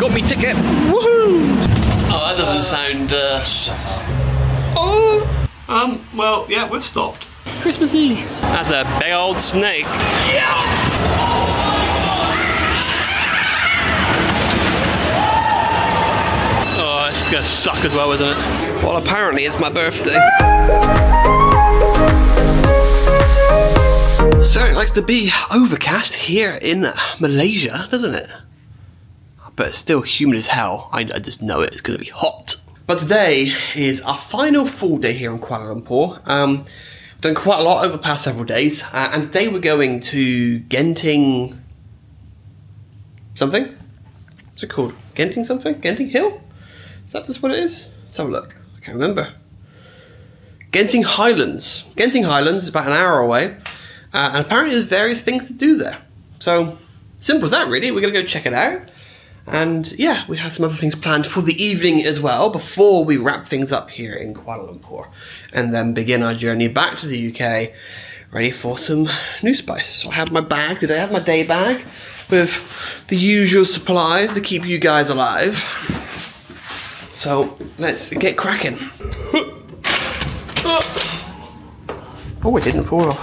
Got me ticket. Woohoo! Oh, that doesn't sound. Shut up. Oh. Well, yeah, we've stopped. Christmassy. That's a big old snake. Yeah. Oh, this is gonna suck as well, isn't it? Well, apparently it's my birthday. So it likes to be overcast here in Malaysia, doesn't it? But it's still humid as hell. I just know it. It's going to be hot. But today is our final full day here in Kuala Lumpur. Done quite a lot over the past several days. And today we're going to Genting... something? What's it called? Genting something? Genting Hill? Is that just what it is? Let's have a look. I can't remember. Genting Highlands. Genting Highlands is about an hour away. And apparently there's various things to do there. So, simple as that really. We're going to go check it out. And yeah, we have some other things planned for the evening as well before we wrap things up here in Kuala Lumpur. And then begin our journey back to the UK, ready for some new spice. So I have my bag today. I have my day bag with the usual supplies to keep you guys alive. So, let's get cracking. Oh, it didn't fall off.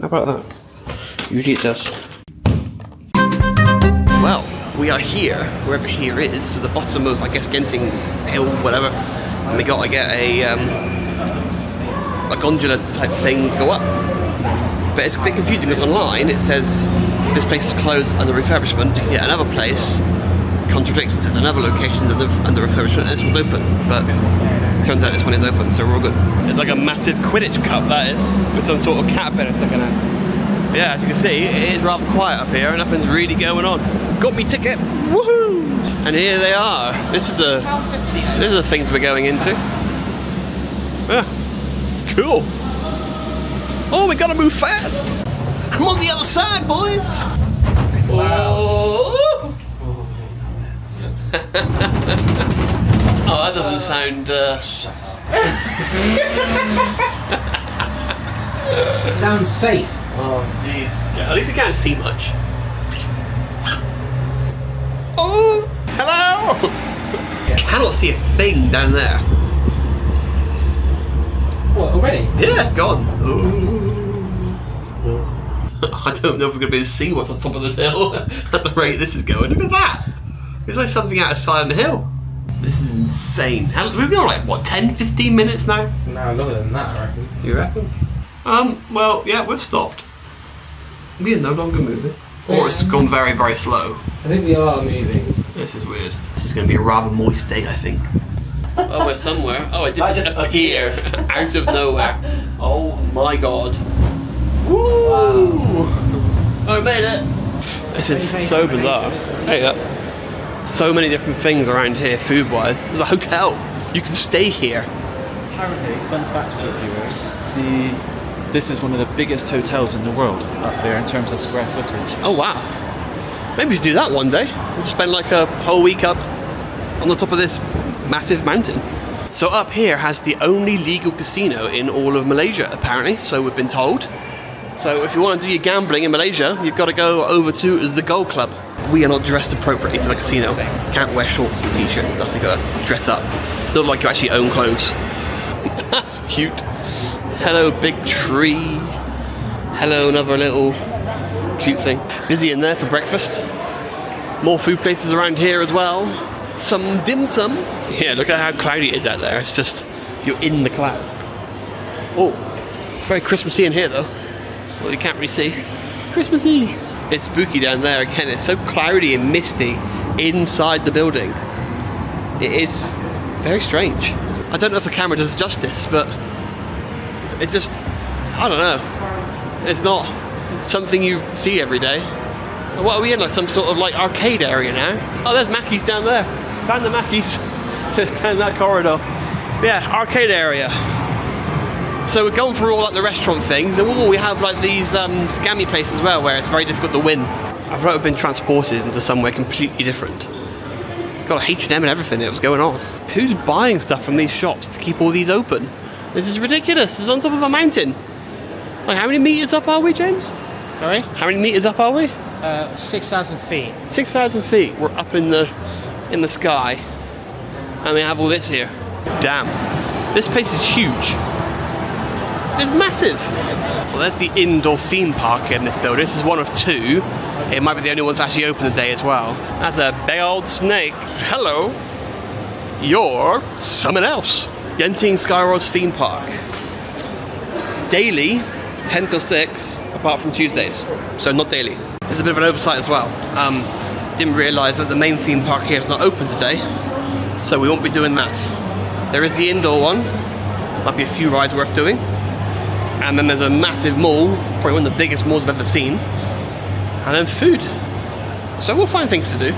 How about that? Usually it does. Well, we are here, wherever here is, to the bottom of, I guess, Genting Hill, whatever. And we got to get a gondola type thing go up. But it's a bit confusing because online it says this place is closed under refurbishment, yet another place contradicts and says another location's under refurbishment and this one's open. But it turns out this one is open, so we're all good. It's like a massive Quidditch cup, that is, with some sort of caterpillar sticking out. Yeah, as you can see, it is rather quiet up here and nothing's really going on. Got me ticket, woohoo! And here they are. This is the things we're going into. Yeah, cool. Oh, we gotta move fast. I'm on the other side, boys. Oh. Oh, that doesn't sound. Shut up. It sounds safe. Oh, jeez. Yeah, at least we can't see much. Oh, hello! I cannot see a thing down there. What, already? Yeah, it's gone. I don't know if we're going to be able to see what's on top of this hill at the rate this is going. Look at that. It's like something out of Silent Hill. This is insane. We've been on like, what, 10, 15 minutes now? No, longer than that, I reckon. You reckon? Well, yeah, we've stopped. We are no longer moving. Or it's gone very, very slow. I think we are moving. This is weird. This is going to be a rather moist day, I think. Oh, we're somewhere. Oh, it did just appear out of nowhere. Oh my god. Woo! Wow. Oh, I made it. This is so bizarre. There you go. So many different things around here, food-wise. There's a hotel. You can stay here. Apparently, fun fact for the viewers, this is one of the biggest hotels in the world up there in terms of square footage. Oh wow. Maybe we should do that one day. We'll spend like a whole week up on the top of this massive mountain. So up here has the only legal casino in all of Malaysia, apparently, so we've been told. So if you want to do your gambling in Malaysia, you've got to go over to the Gold Club. We are not dressed appropriately for the casino. Can't wear shorts and t-shirt and stuff. You've got to dress up. Look like you actually own clothes. That's cute. Hello, big tree. Hello, another little cute thing. Busy in there for breakfast. More food places around here as well. Some dim sum. Yeah, look at how cloudy it is out there. It's just, you're in the cloud. Oh, it's very Christmassy in here though. Well, you can't really see. Christmassy. It's spooky down there again. It's so cloudy and misty inside the building. It is very strange. I don't know if the camera does justice, but it just, I don't know. It's not something you see every day. What are we in, like some sort of like arcade area now? Oh, there's Mackey's down there. Found the Mackey's. Down that corridor. Yeah, arcade area. So we're going through all like the restaurant things, and we have like these scammy places as well, where it's very difficult to win. I've like been transported into somewhere completely different. Got a H&M and everything. What's going on? Who's buying stuff from these shops to keep all these open? This is ridiculous. It's on top of a mountain. Like, how many meters up are we, James? Sorry? How many meters up are we? 6,000 feet. 6,000 feet. We're up in the in the sky, and we have all this here. Damn, this place is huge. It's massive. Well, there's the indoor theme park in this building. This is one of two. It might be the only one that's actually open today as well. That's a big old snake. Hello. You're someone else. Genting Skyworlds theme park. Daily, 10 till 6, apart from Tuesdays. So not daily. There's a bit of an oversight as well. Didn't realise that the main theme park here is not open today, so we won't be doing that. There is the indoor one. Might be a few rides worth doing. And then there's a massive mall, probably one of the biggest malls I've ever seen. And then food. So we'll find things to do.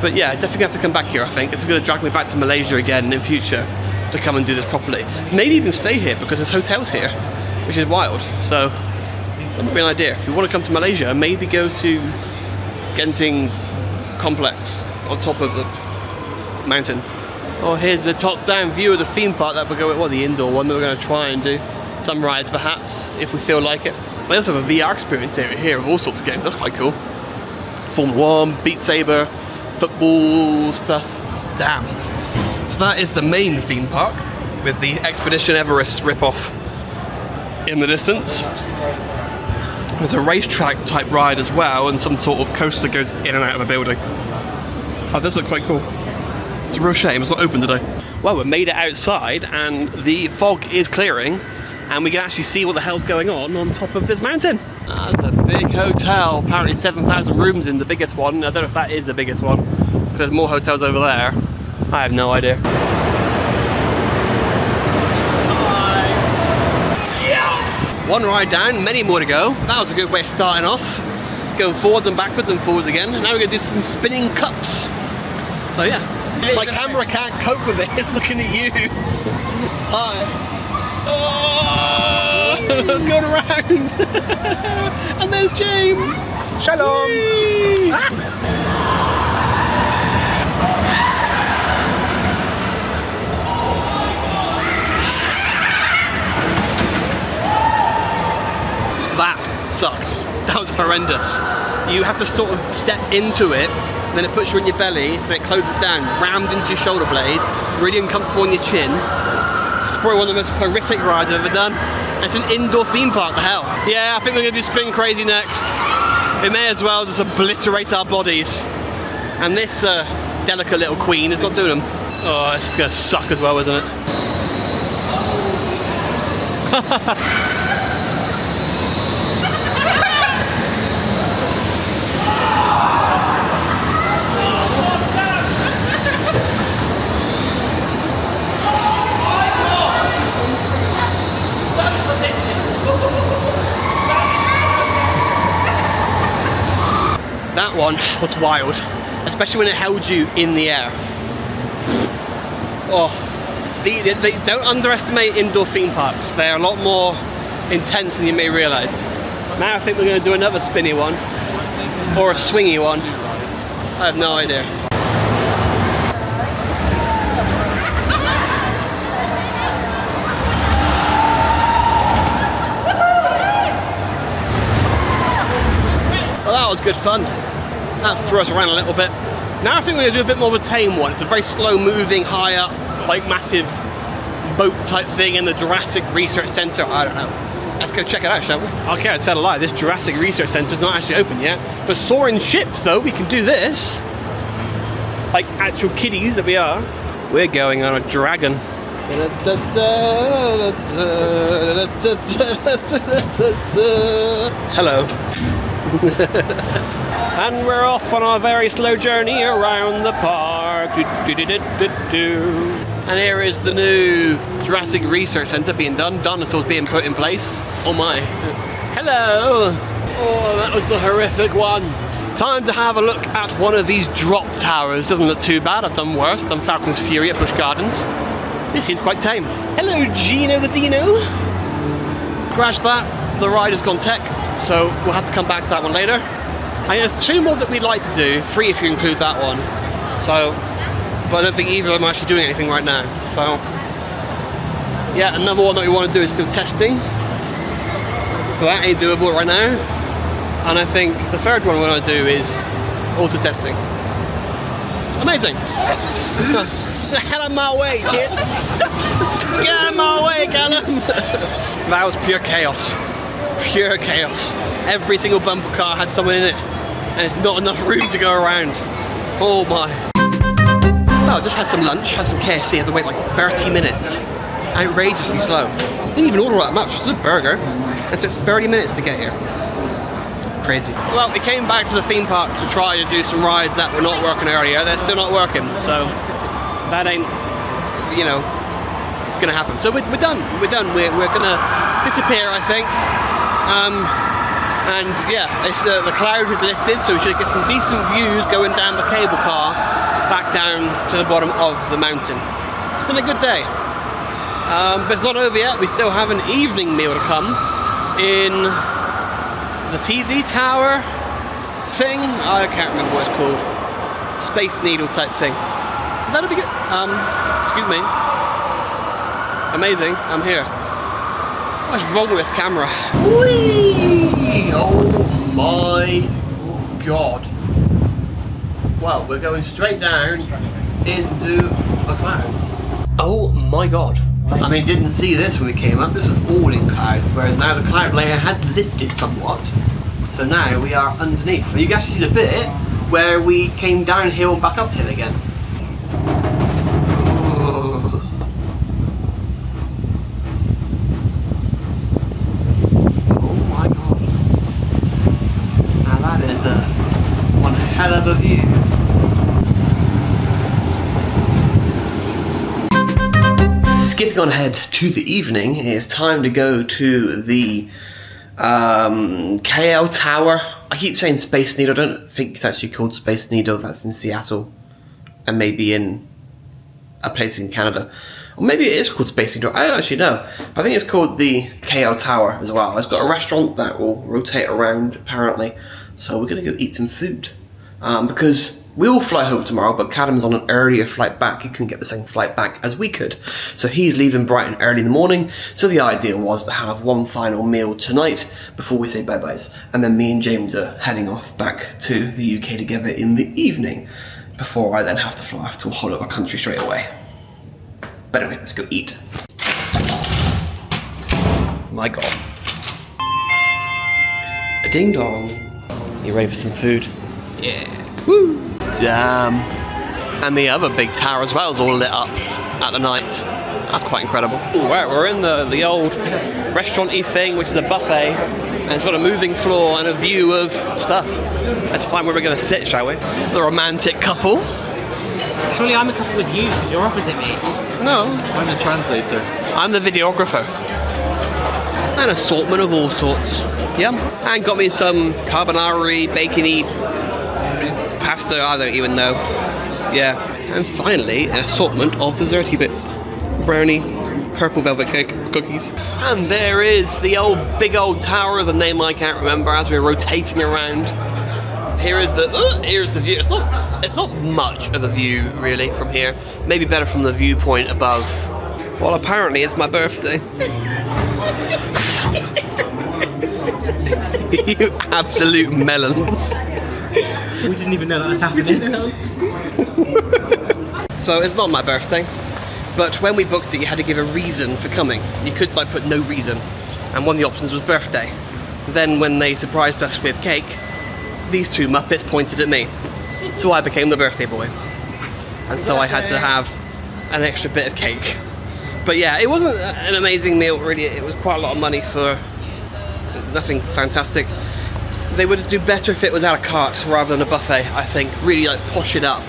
But yeah, definitely have to come back here, I think. It's going to drag me back to Malaysia again in future to come and do this properly. Maybe even stay here because there's hotels here, which is wild. So that might be an idea. If you want to come to Malaysia, maybe go to Genting Complex on top of the mountain. Oh, here's the top-down view of the theme park that we're going, well, the indoor one that we're going to try and do. Some rides perhaps, if we feel like it. We also have a VR experience here of all sorts of games. That's quite cool. Formula 1, Beat Saber, football stuff. Damn. So that is the main theme park with the Expedition Everest rip-off in the distance. There's a racetrack type ride as well, and some sort of coaster that goes in and out of a building. Oh, this looks quite cool. It's a real shame it's not open today. Well, we made it outside and the fog is clearing and we can actually see what the hell's going on top of this mountain. That's a big hotel, apparently 7,000 rooms in the biggest one. I don't know if that is the biggest one, because there's more hotels over there. I have no idea. One ride down, many more to go. That was a good way of starting off. Going forwards and backwards and forwards again. And now we're going to do some spinning cups. So yeah, my camera can't cope with it. It's looking at you. Hi. Oh, it's going around. And there's James. Shalom. That sucks. That was horrendous. You have to sort of step into it, and then it puts you on your belly, and it closes down, rams into your shoulder blades, really uncomfortable on your chin. It's probably one of the most horrific rides I've ever done. And it's an indoor theme park, the hell. Yeah, I think we're gonna do Spin Crazy next. We may as well just obliterate our bodies. And this delicate little queen is not doing them. Oh, this is gonna suck as well, isn't it? That one was wild, especially when it held you in the air. Oh, they don't underestimate indoor theme parks. They're a lot more intense than you may realise. Now I think we're going to do another spinny one, or a swingy one. I have no idea. Well, that was good fun. That threw us around a little bit. Now I think we're going to do a bit more of a tame one. It's a very slow moving, high up, like massive boat type thing in the Jurassic Research Centre. I don't know. Let's go check it out, shall we? Okay, I'd tell a lie. This Jurassic Research Centre is not actually open yet. But soaring ships, though, we can do this. Like actual kiddies that we are. We're going on a dragon. Hello. And we're off on our very slow journey around the park. And here is the new Jurassic Research Centre being done. Dinosaurs being put in place. Oh my. Hello. Oh, that was the horrific one. Time to have a look at one of these drop towers. Doesn't look too bad. I've done worse. I've done Falcon's Fury at Busch Gardens. This seems quite tame. Hello, Gino the Dino. Crash that. The ride has gone tech, so we'll have to come back to that one later. And there's two more that we'd like to do, 3 if you include that one. So, but I don't think either of them are actually doing anything right now. So, yeah, another one that we want to do is still testing. So that ain't doable right now. And I think the third one we want to do is also testing. Amazing. Get out of my way, kid. Get out of my way, Callum. That was pure chaos. Pure chaos. Every single bumper car had someone in it, and it's not enough room to go around. Oh my. Well, just had some lunch, had some KFC, had to wait like 30 minutes. Outrageously slow. Didn't even order that much, just a burger. It took 30 minutes to get here. Crazy. Well, we came back to the theme park to try to do some rides that were not working earlier. They're still not working, so that ain't, you know, gonna happen. So we're done. We're done. We're gonna disappear, I think. And yeah, it's, the cloud has lifted, so we should get some decent views going down the cable car back down to the bottom of the mountain. It's been a good day. But it's not over yet. We still have an evening meal to come in the TV tower thing. I can't remember what it's called. Space Needle type thing. So that'll be good. Excuse me. Amazing. I'm here. What's wrong with this camera? Whee! Oh my god. Well, we're going straight down into the clouds. Oh my god. I mean, didn't see this when we came up. This was all in cloud, whereas now the cloud layer has lifted somewhat. So now we are underneath. And you can actually see the bit where we came downhill and back uphill again. Oh my god. Now that is one hell of a view. Skipping on ahead to the evening, it's time to go to the KL Tower. I keep saying Space Needle, I don't think it's actually called Space Needle, that's in Seattle. And maybe in a place in Canada. Or maybe it is called Space Needle, I don't actually know. But I think it's called the KL Tower as well. It's got a restaurant that will rotate around apparently. So we're going to go eat some food. Because we all fly home tomorrow, but Cadam's on an earlier flight back. He couldn't get the same flight back as we could. So he's leaving Brighton early in the morning. So the idea was to have one final meal tonight before we say bye-byes. And then me and James are heading off back to the UK together in the evening, before I then have to fly off to a whole other country straight away. But anyway, let's go eat. My god. A ding dong. You ready for some food? Yeah. Woo! Damn. And the other big tower as well is all lit up at the night. That's quite incredible. Ooh, right, we're in the old restaurant-y thing, which is a buffet, and it's got a moving floor and a view of stuff. Let's find where we're going to sit, shall we? The romantic couple. Surely I'm a couple with you, because you're opposite me. No. I'm the translator. I'm the videographer. An assortment of all sorts. Yum. And got me some carbonara, bacon-y pasta, I don't even know. Yeah. And finally, an assortment of desserty bits. Brownie, purple velvet cake, cookies. And there is the big old tower, the name I can't remember, as we're rotating around. Here's the view. It's not much of a view really from here. Maybe better from the viewpoint above. Well, apparently it's my birthday. You absolute melons. We didn't even know that was happening. So it's not my birthday, but when we booked it, you had to give a reason for coming. You could like put no reason, and one of the options was birthday. Then when they surprised us with cake, these two Muppets pointed at me. So I became the birthday boy. And so I had to have an extra bit of cake. But yeah, it wasn't an amazing meal really. It was quite a lot of money for nothing fantastic. They would do better if it was a la carte rather than a buffet, I think. Really like posh it up.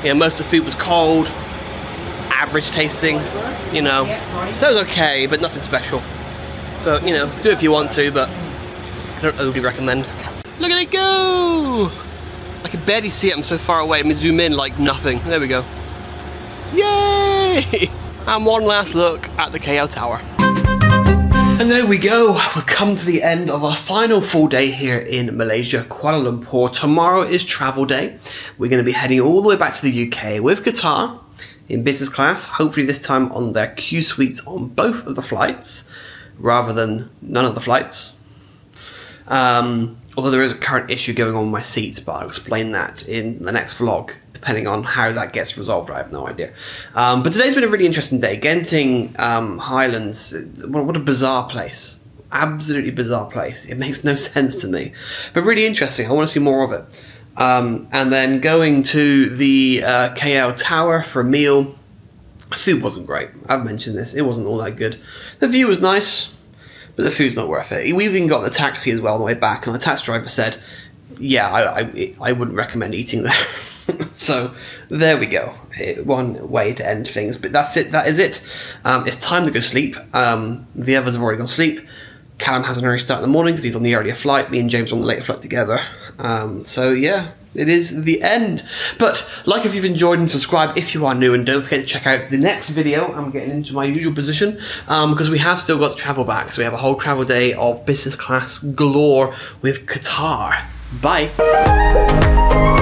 You know, most of the food was cold, average tasting, you know. So it was okay, but nothing special. So, you know, do it if you want to, but I don't overly recommend. Look at it go! I can barely see it, I'm so far away. Let me zoom in like nothing. There we go. Yay! And one last look at the KL Tower. And there we go, we've come to the end of our final full day here in Malaysia, Kuala Lumpur. Tomorrow is travel day. We're going to be heading all the way back to the UK with Qatar in business class, hopefully this time on their Q suites on both of the flights, rather than none of the flights. Although there is a current issue going on with my seats, but I'll explain that in the next vlog depending on how that gets resolved. I have no idea. But today's been a really interesting day. Genting Highlands, what a bizarre place. Absolutely bizarre place. It makes no sense to me. But really interesting. I want to see more of it. And then going to the KL Tower for a meal. Food wasn't great. I've mentioned this. It wasn't all that good. The view was nice, but the food's not worth it. We even got in a taxi as well on the way back, and the taxi driver said, yeah, I wouldn't recommend eating there. So there we go. One way to end things, but that's it. That is it. It's time to go sleep. The others have already gone to sleep. Callum has an early start in the morning because he's on the earlier flight. Me and James are on the later flight together. So yeah, it is the end. But like if you've enjoyed, and subscribe if you are new, and don't forget to check out the next video. I'm getting into my usual position because we have still got to travel back. So we have a whole travel day of business class galore with Qatar. Bye.